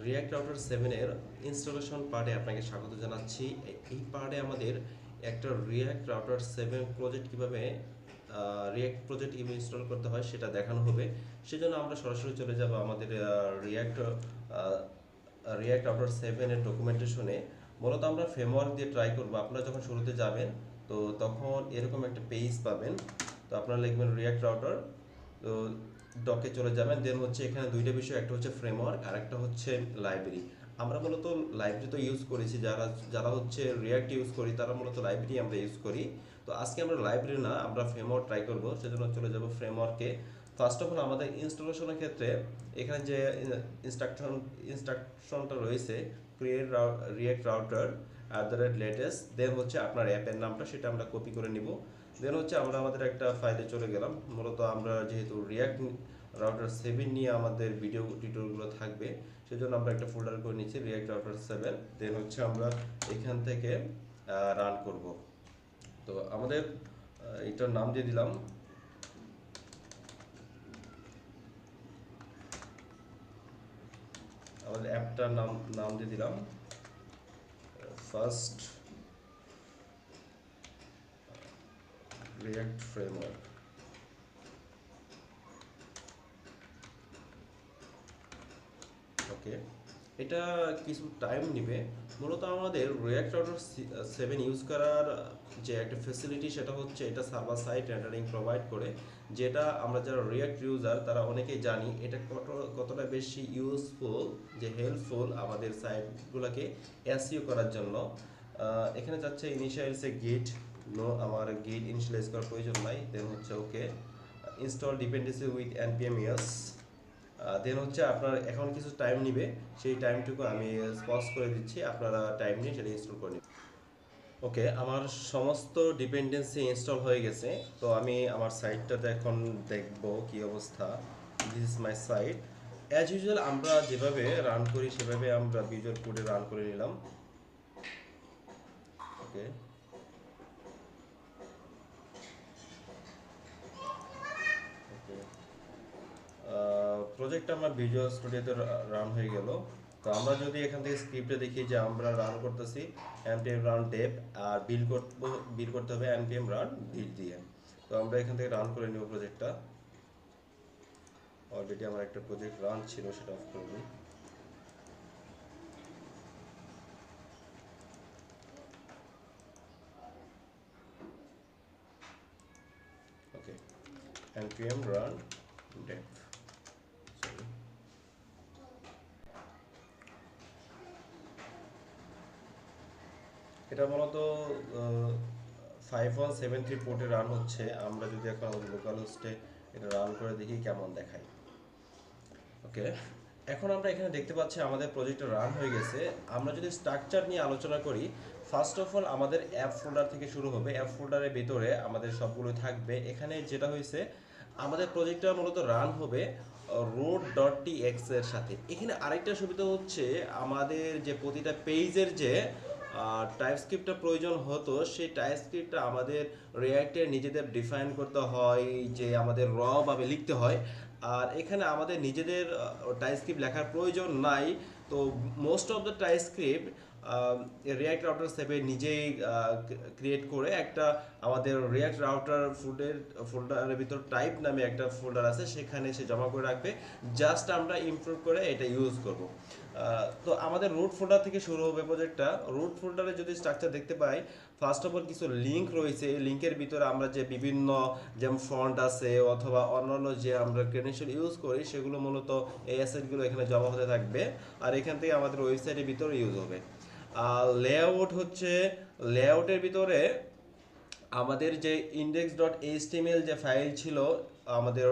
React router 7 এর installation পার্টে আপনাকে স্বাগত জানাচ্ছি। এই পার্টে আমাদের একটা রিয়্যাক্ট রাউটার 7 প্রজেক্ট কিভাবে রিয়্যাক্ট প্রজেক্ট কিভাবে ইনস্টল করতে হয় সেটা দেখানো হবে। সেজন্য আমরা সরাসরি চলে যাব আমাদের রিয়্যাক্ট রাউটার 7 এর ডকুমেন্টেশনে। মূলত আমরা ফ্রেমওয়ার্ক দিয়ে ট্রাই করব। আপনারা যখন শুরুতে যাবেন তো তখন এরকম একটা পেজ পাবেন। তো আপনারা লিখবেন রিয়্যাক্ট রাউটার, তো ডকে চলে যাবেন। দেন হচ্ছে এখানে দুইটা বিষয়, একটা হচ্ছে ফ্রেমওয়ার্ক আর একটা হচ্ছে লাইব্রেরি। আমরা মূলত লাইব্রেরি তো ইউজ করেছি, যারা যারা হচ্ছে রিয়াক্ট ইউজ করি তারা মূলত লাইব্রেরি আমরা ইউজ করি। তো আজকে আমরা লাইব্রেরি না, আমরা ফ্রেমওয়ার্ক ট্রাই করব। সেজন্য চলে যাব ফ্রেমওয়ার্কে। ফার্স্ট অফ অল আমাদের ইনস্টলেশনের ক্ষেত্রে এখানে যে ইনস্ট্রাকশনটা রয়েছে, ক্রিয়েট রিয়াক্ট রাউটার @latest, দেন হচ্ছে আপনার অ্যাপের নামটা সেটা আমরা কপি করে নিব। দেন হচ্ছে আমরা আমাদের একটা ফাইলে চলে গেলাম। মূলত আমরা যেহেতু রিয়াক্ট রাউটার 7 নিয়ে আমাদের ভিডিও টিউটোরিয়ালগুলো থাকবে, সেজন্য আমরা একটা ফোল্ডার করে নিচ্ছি রিয়াক্ট রাউটার 7। দেন হচ্ছে আমরা এখান থেকে রান করব। তো আমাদের এটার নাম দিয়ে দিলাম, আমাদের অ্যাপটার নাম দিয়ে দিলাম ফার্স্ট রিয়াক্ট ফ্রেমওয়ার্ক। ওকে, এটা কিছু টাইম নেবে। মূলত আমাদের রিয়াক্ট রাউটার 7 ইউজ করার যে একটা ফ্যাসিলিটি সেটা হচ্ছে এটা সার্ভার সাইড রেন্ডারিং প্রোভাইড করে, যেটা আমরা যারা রিয়াক্ট ইউজার তারা অনেকেই জানি এটা কতটা বেশি ইউজফুল, যে হেল্পফুল আমাদের সাইটগুলোকে এসইও করার জন্য। এখানে যাচ্ছে ইনিশিয়ালসে গিট, নো আমার গিট ইনিশিয়ালাইজ করার প্রয়োজন নাই। দেন হচ্ছে okay, install dependency with npm yes. Then হচ্ছে আপনার এখন কিছু টাইম নিবে, সেই টাইমটুকু আমি পজ করে দিচ্ছি, আপনারা টাইম নিয়ে সেটা ইনস্টল করে নিন। ওকে, আমার সমস্ত ডিপেন্ডেন্সি ইনস্টল হয়ে গেছে। তো আমি আমার সাইটটাতে এখন দেখব কি অবস্থা। This is my site. As usual আমরা যেভাবে রান করি সেভাবে আমরা ভিজুয়াল কোডে রান করে নিলাম। ওকে, প্রজেক্ট আমার ভিজুয়াল স্টুডিওতে রান হয়ে গেল। তো আমরা যদি এখান থেকে স্ক্রিপ্টে দেখি যে আমরা রান করতেছি npm run dev, আর বিল করতে হবে npm run build দিয়ে। তো আমরা এখান থেকে রান করে নিব প্রজেক্টটা। অলরেডি আমার একটা প্রজেক্ট রান ছিল, সেটা অফ করে নিই। ওকে, npm run dev, সরি। এটা মূলত 5173 পোর্টে রান হচ্ছে। আমরা যদি এখন আমাদের লোকাল হোস্টে এটা রান করে দেখি কেমন দেখায়। ওকে, এখন আমরা এখানে দেখতে পাচ্ছি আমাদের প্রজেক্টটা রান হয়ে গেছে। আমরা যদি স্ট্রাকচার নিয়ে আলোচনা করি, ফার্স্ট অফ অল আমাদের অ্যাপ ফোল্ডার থেকে শুরু হবে। অ্যাপ ফোল্ডারের ভিতরে আমাদের সবগুলো থাকবে। এখানে যেটা হয়েছে, আমাদের প্রজেক্টটা মূলত রান হবে root.txt এর সাথে। এখানে আরেকটা সুবিধা হচ্ছে, আমাদের যে প্রতিটা পেজের যে টাইপস্ক্রিপ্টটা প্রয়োজন হতো, সেই টাইপস্ক্রিপ্টটা আমাদের রিয়াক্টে নিজেদের ডিফাইন করতে হয়, যে আমাদের ভাবে লিখতে হয়। আর এখানে আমাদের নিজেদের টাইপস্ক্রিপ্ট লেখার প্রয়োজন নাই। তো most of the TypeScript react router 7 নিজেই ক্রিয়েট করে একটা আমাদের রিয়াক্ট রাউটার ফোল্ডারের ভিতর টাইপ নামে একটা ফোল্ডার আছে, সেখানে সে জমা করে রাখবে। জাস্ট আমরা ইমপ্রুভ করে এটা ইউজ করব। তো আমাদের রুট ফোল্ডার থেকে শুরু হবে প্রজেক্টটা। রুট ফোল্ডারে যদি স্ট্রাকচার দেখতে পাই, ফার্স্ট অফ অল কিছু লিঙ্ক রয়েছে। লিঙ্কের ভিতরে আমরা যে বিভিন্ন, যেমন ফন্ট আছে অথবা অন্যান্য যে আমরা ক্রেডেনশিয়াল ইউজ করি, সেগুলো মূলত এই অ্যাসেটগুলো এখানে জমা হতে থাকবে। আর এখান থেকে আমাদের ওয়েবসাইটের ভিতরে ইউজ হবে। আর লেআউট হচ্ছে, লেআউটের ভিতরে আমাদের যে index.html যে ফাইল ছিল আমাদের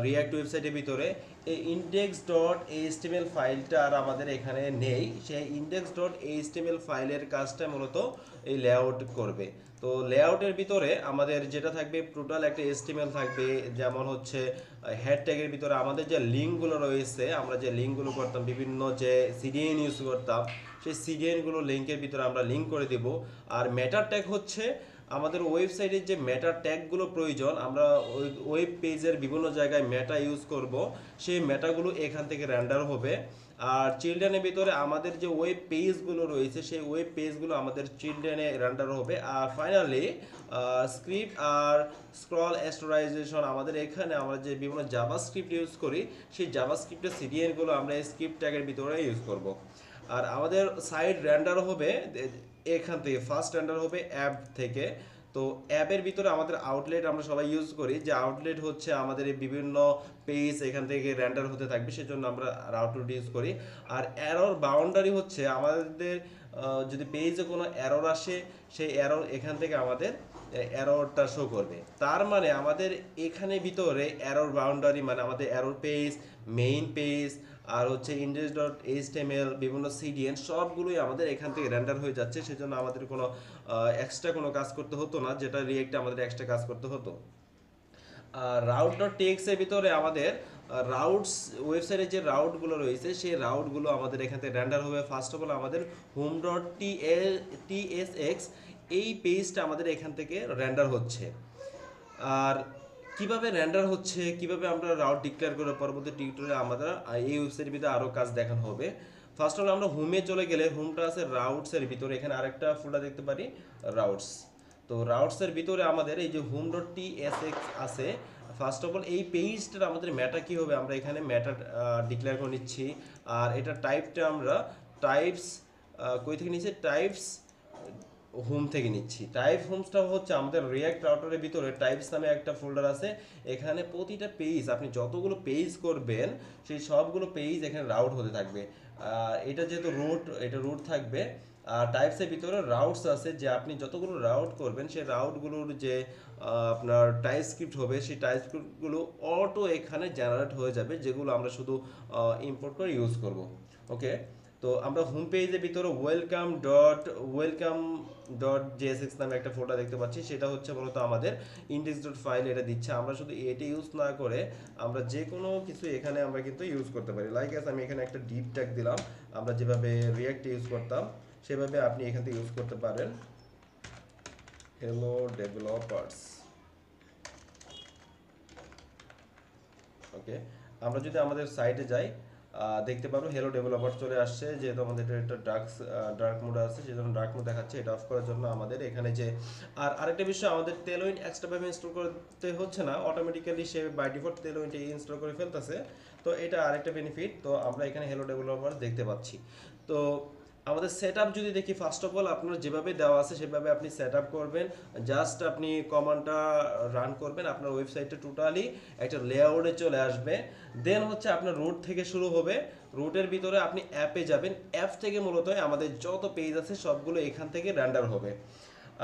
রিয়াক্ট ওয়েবসাইটের ভিতরে, এই index.html ফাইলটা আর আমাদের এখানে নেই। সেই index.html ফাইলের কাজটা মূলত এই লেআউট করবে। তো লেআউটের ভিতরে আমাদের যেটা থাকবে, টোটাল একটা HTML থাকবে। যেমন হচ্ছে হেড ট্যাগের ভিতরে আমাদের যে লিঙ্কগুলো রয়েছে, আমরা যে লিঙ্কগুলো করতাম, বিভিন্ন যে সিডিএন ইউজ করতাম, সেই সিডিএনগুলো লিঙ্কের ভিতরে আমরা লিঙ্ক করে দেব। আর ম্যাটার ট্যাগ হচ্ছে আমাদের ওয়েবসাইটের যে মেটা ট্যাগগুলো প্রয়োজন, আমরা ওয়েব পেজের বিভিন্ন জায়গায় মেটা ইউজ করব, সেই মেটাগুলো এখান থেকে রেন্ডার হবে। আর চিলড্রেনের ভিতরে আমাদের যে ওয়েব পেজগুলো রয়েছে সেই ওয়েব পেজগুলো আমাদের চিলড্রেনে রেন্ডার হবে। আর ফাইনালি স্ক্রিপ্ট আর স্ক্রল অ্যাস্টোরাইজেশন, আমাদের এখানে আমরা যে বিভিন্ন জাভাস্ক্রিপ্ট ইউজ করি সেই জাভাস্ক্রিপ্টের সিডিএনগুলো আমরা স্ক্রিপ্ট ট্যাগের ভিতরে ইউজ করব। আর আমাদের সাইট রেন্ডার হবে এখান থেকে, ফার্স্ট রেন্ডার হবে অ্যাপ থেকে। তো অ্যাপের ভিতরে আমাদের আউটলেট আমরা সবাই ইউজ করি, যে আউটলেট হচ্ছে আমাদের এই বিভিন্ন পেজ এখান থেকে রেন্ডার হতে থাকবে, সেজন্য আমরা আউটলেট ইউজ করি। আর এরর বাউন্ডারি হচ্ছে আমাদের যদি পেজে কোনো এরর আসে সেই এরর এখান থেকে আমাদের এররটা শো করবে। তার মানে আমাদের এখানে ভিতরে এরর বাউন্ডারি মানে আমাদের এরর পেজ, মেইন পেজ আর হচ্ছে ইন্ডেক্স ডট এইচটিএমএল, বিভিন্ন সিডিএন সবগুলোই আমাদের এখান থেকে রেন্ডার হয়ে যাচ্ছে। সেজন্য আমাদের কোনো এক্সট্রা কোনো কাজ করতে হতো না, যেটা রিয়েক্টে আমাদের এক্সট্রা কাজ করতে হতো। রাউট ডট টিএক্স এর ভিতরে আমাদের রাউটস, ওয়েবসাইটে যে রাউটগুলো রয়েছে সেই রাউটগুলো আমাদের এখান থেকে রেন্ডার হবে। ফার্স্ট অফ অল আমাদের হোম ডট টিএসএক্স এই পেজটা আমাদের এখান থেকে রেন্ডার হচ্ছে। আর কিভাবে রেন্ডার হচ্ছে, কিভাবে আমরা রাউট ডিক্লেয়ার করে পরবর্তী টিউটোরিয়ালে আমাদের এই ওয়েবসাইটের ভিতরে আরও কাজ দেখানো হবে। ফার্স্ট অফ অল আমরা হোমে চলে গেলে, হোমটা আছে রাউটসের ভিতরে, এখানে আরেকটা ফোল্ডার দেখতে পারি রাউটস। তো রাউটসের ভিতরে আমাদের এই যে হোম ডট টিএসএক্স আছে। ফার্স্ট অফ অল এই পেজটার আমাদের ম্যাটা কী হবে, আমরা এখানে ম্যাটা ডিক্লেয়ার করে নিচ্ছি। আর এটা টাইপটা আমরা টাইপস কই থেকে নিচ্ছি, টাইপস হোম থেকে নিচ্ছি। টাইপ হোমসটা হচ্ছে আমাদের রিয়াক্ট রাউটারের ভিতরে টাইপস নামে একটা ফোল্ডার আছে। এখানে প্রতিটা পেজ আপনি যতগুলো পেজ করবেন সেই সবগুলো পেজ এখানে রাউট হতে থাকবে। এটা যেহেতু রুট, এটা রুট থাকবে। আর টাইপসের ভিতরে রাউটস আছে, যে আপনি যতগুলো রাউট করবেন সেই রাউটগুলোর যে আপনার টাইপ স্ক্রিপ্ট হবে সেই টাইপ স্ক্রিপ্টগুলো অটো এখানে জেনারেট হয়ে যাবে, যেগুলো আমরা শুধু ইম্পোর্ট করে ইউজ করব। ওকে, তো আমরা হোম পেজের ভিতরে ওয়েলকাম ডট জেএসএক্স নামে একটা ফোল্ডার দেখতে পাচ্ছি। সেটা হচ্ছে মূলত আমাদের ইন্ডেক্স ডট ফাইল এটা দিচ্ছে। আমরা শুধু এটা ইউজ না করে আমরা যে কোনো কিছু এখানে আমরা কিন্তু ইউজ করতে পারি। লাইক আমি এখানে একটা ডিপ ট্যাগ দিলাম, আমরা যেভাবে রিয়াক্ট ইউজ করতাম সেভাবে আপনি এখান থেকে ইউজ করতে পারেন। Hello developers. ওকে, আমরা যদি আমাদের সাইটে যাই দেখতে পারবো হ্যালো ডেভেলপার চলে আসছে। যেহেতু আমাদের এটা ডার্ক মোড আছে সেজন্য ডার্ক মোড দেখাচ্ছে। এটা অফ করার জন্য আমাদের এখানে যে আরেকটা বিষয়, আমাদের টেলউইন্ড এক্সট্রাভাবে ইনস্টল করতে হচ্ছে না, অটোমেটিক্যালি সে বাই ডিফল্ট টেলউইন্ড ইনস্টল করে ফেলতেছে। তো এটা আরেকটা বেনিফিট। তো আমরা এখানে হ্যালো ডেভেলপার দেখতে পাচ্ছি। তো আমাদের সেট যদি দেখি, ফার্স্ট অফ অল আপনার যেভাবে দেওয়া আছে সেভাবে আপনি সেট করবেন। জাস্ট আপনি কমান্ডটা রান করবেন, আপনার ওয়েবসাইটটা টোটালি একটা লেআউটে চলে আসবে। দেন হচ্ছে আপনার রুট থেকে শুরু হবে। রুটের ভিতরে আপনি অ্যাপে যাবেন, অ্যাপ থেকে মূলত আমাদের যত পেজ আছে সবগুলো এখান থেকে রেন্ডার হবে।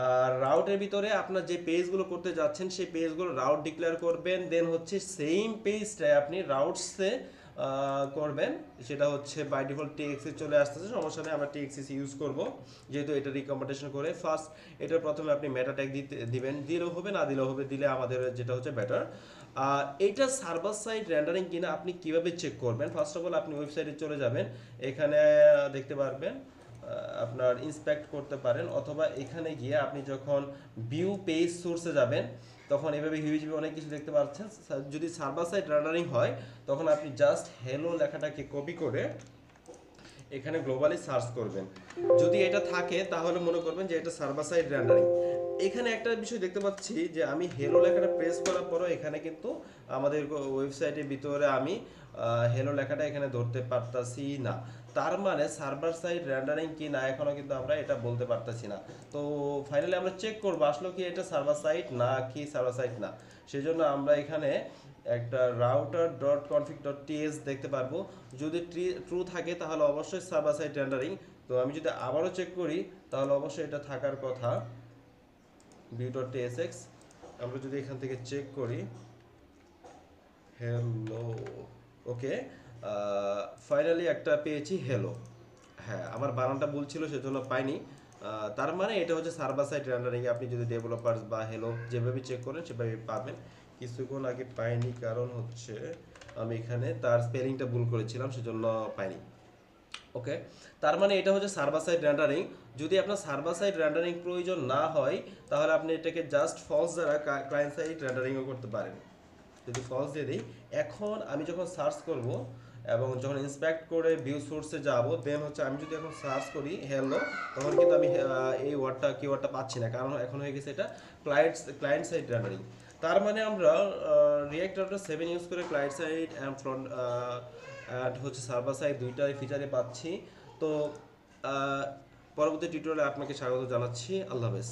আর রাউটের ভিতরে আপনার যে পেজগুলো করতে যাচ্ছেন সেই পেজগুলো রাউট ডিক্লেয়ার করবেন। দেন হচ্ছে সেম পেজটায় আপনি রাউটসে করবেন, সেটা হচ্ছে বাই ডিফল্ট টিএক্সি চলে আসতেছে, সমস্যা নেই, আমরা টিএক্সি ইউজ করব যেহেতু এটা রিকমেন্ডেশন করে। ফার্স্ট এটার প্রথমে আপনি মেটা ট্যাগ দিবেন, দিলেও হবে না দিলেও হবে, দিলে আমাদের যেটা হচ্ছে বেটার। আর এইটা সার্ভার সাইড রেন্ডারিং কিনা আপনি কিভাবে চেক করবেন, ফার্স্ট অফ অল আপনি ওয়েবসাইটে চলে যাবেন, এখানে দেখতে পারবেন আপনার ইন্সপেক্ট করতে পারেন, অথবা এখানে গিয়ে আপনি যখন ভিউ পেজ সোর্সে যাবেন তখন এভাবে হিউজ অনেক কিছু দেখতে পাচ্ছেন। যদি সার্ভার সাইড রেন্ডারিং হয় তখন আপনি জাস্ট হ্যালো লেখাটাকে কপি করে এখানে গ্লোবালি সার্চ করবেন। যদি এটা থাকে তাহলে মনে করবেন যে এটা সার্ভার সাইড রেন্ডারিং। এখানে একটা বিষয় দেখতে পাচ্ছি যে আমি হ্যালো লেখাটা প্রেস করার পরও এখানে কিন্তু আমাদের ওয়েবসাইটের ভিতরে আমি হ্যালো লেখাটা এখানে ধরতে পারতাছি না। তার মানে সার্ভার সাইড রেন্ডারিং কি না এখনো কিন্তু আমরা এটা বলতে পারতাছি না। তো ফাইনালি আমরা চেক করবো আসলে কি এটা সার্ভার সাইড না কি সার্ভার সাইড না। সেজন্য আমরা এখানে একটা router dot config dot T S দেখতে পারবো। যদি ট্রু থাকে তাহলে অবশ্যই সার্ভার সাইড রেন্ডারিং। তো আমি যদি আবারও চেক করি তাহলে অবশ্যই এটা থাকার কথা ভিউ ডট টিএসএক্স। আমরা যদি এখান থেকে চেক করি হ্যালো, ওকে, ফাইনালি একটা পেয়েছি হ্যালো। হ্যাঁ, আমার বানানটা ভুল ছিল সেজন্য পাইনি। তার মানে এটা হচ্ছে সার্ভার সাইড রেন্ডারিং। আপনি যদি ডেভেলপার্স বা হ্যালো যেভাবে চেক করেন সেভাবে পাবেন। কিছুক্ষণ আগে পাইনি কারণ হচ্ছে আমি এখানে তার স্পেলিংটা ভুল করেছিলাম সেজন্য পাইনি। ওকে, তার মানে এটা হচ্ছে সার্ভার সাইড রেন্ডারিং। যদি আপনার সার্ভার সাইড রেন্ডারিং প্রয়োজন না হয় তাহলে আপনি এটাকে জাস্ট ফলস দ্বারা ক্লায়েন্ট সাইড রেন্ডারিংও করতে পারেন। যদি ফলস দিয়ে দিই, এখন আমি যখন সার্চ করব এবং যখন ইন্সপেক্ট করে ভিউ সোর্সে যাব, দেন হচ্ছে আমি যদি এখন সার্চ করি হ্যালো, তখন কিন্তু আমি এই ওয়ার্ডটা কিওয়ার্ডটা পাচ্ছি না, কারণ এখন হয়ে গেছে এটা ক্লায়েন্ট সাইড রেন্ডারিং। তার মানে আমরা রিঅ্যাক্ট রাউটার 7 ইউজ করে client side and front and হচ্ছে সার্ভার সাইড দুইটাই ফিচারে পাচ্ছি। তো পরবর্তী টিউটোরিয়ালে আপনাকে স্বাগত জানাচ্ছি। আল্লাহ হাফেজ।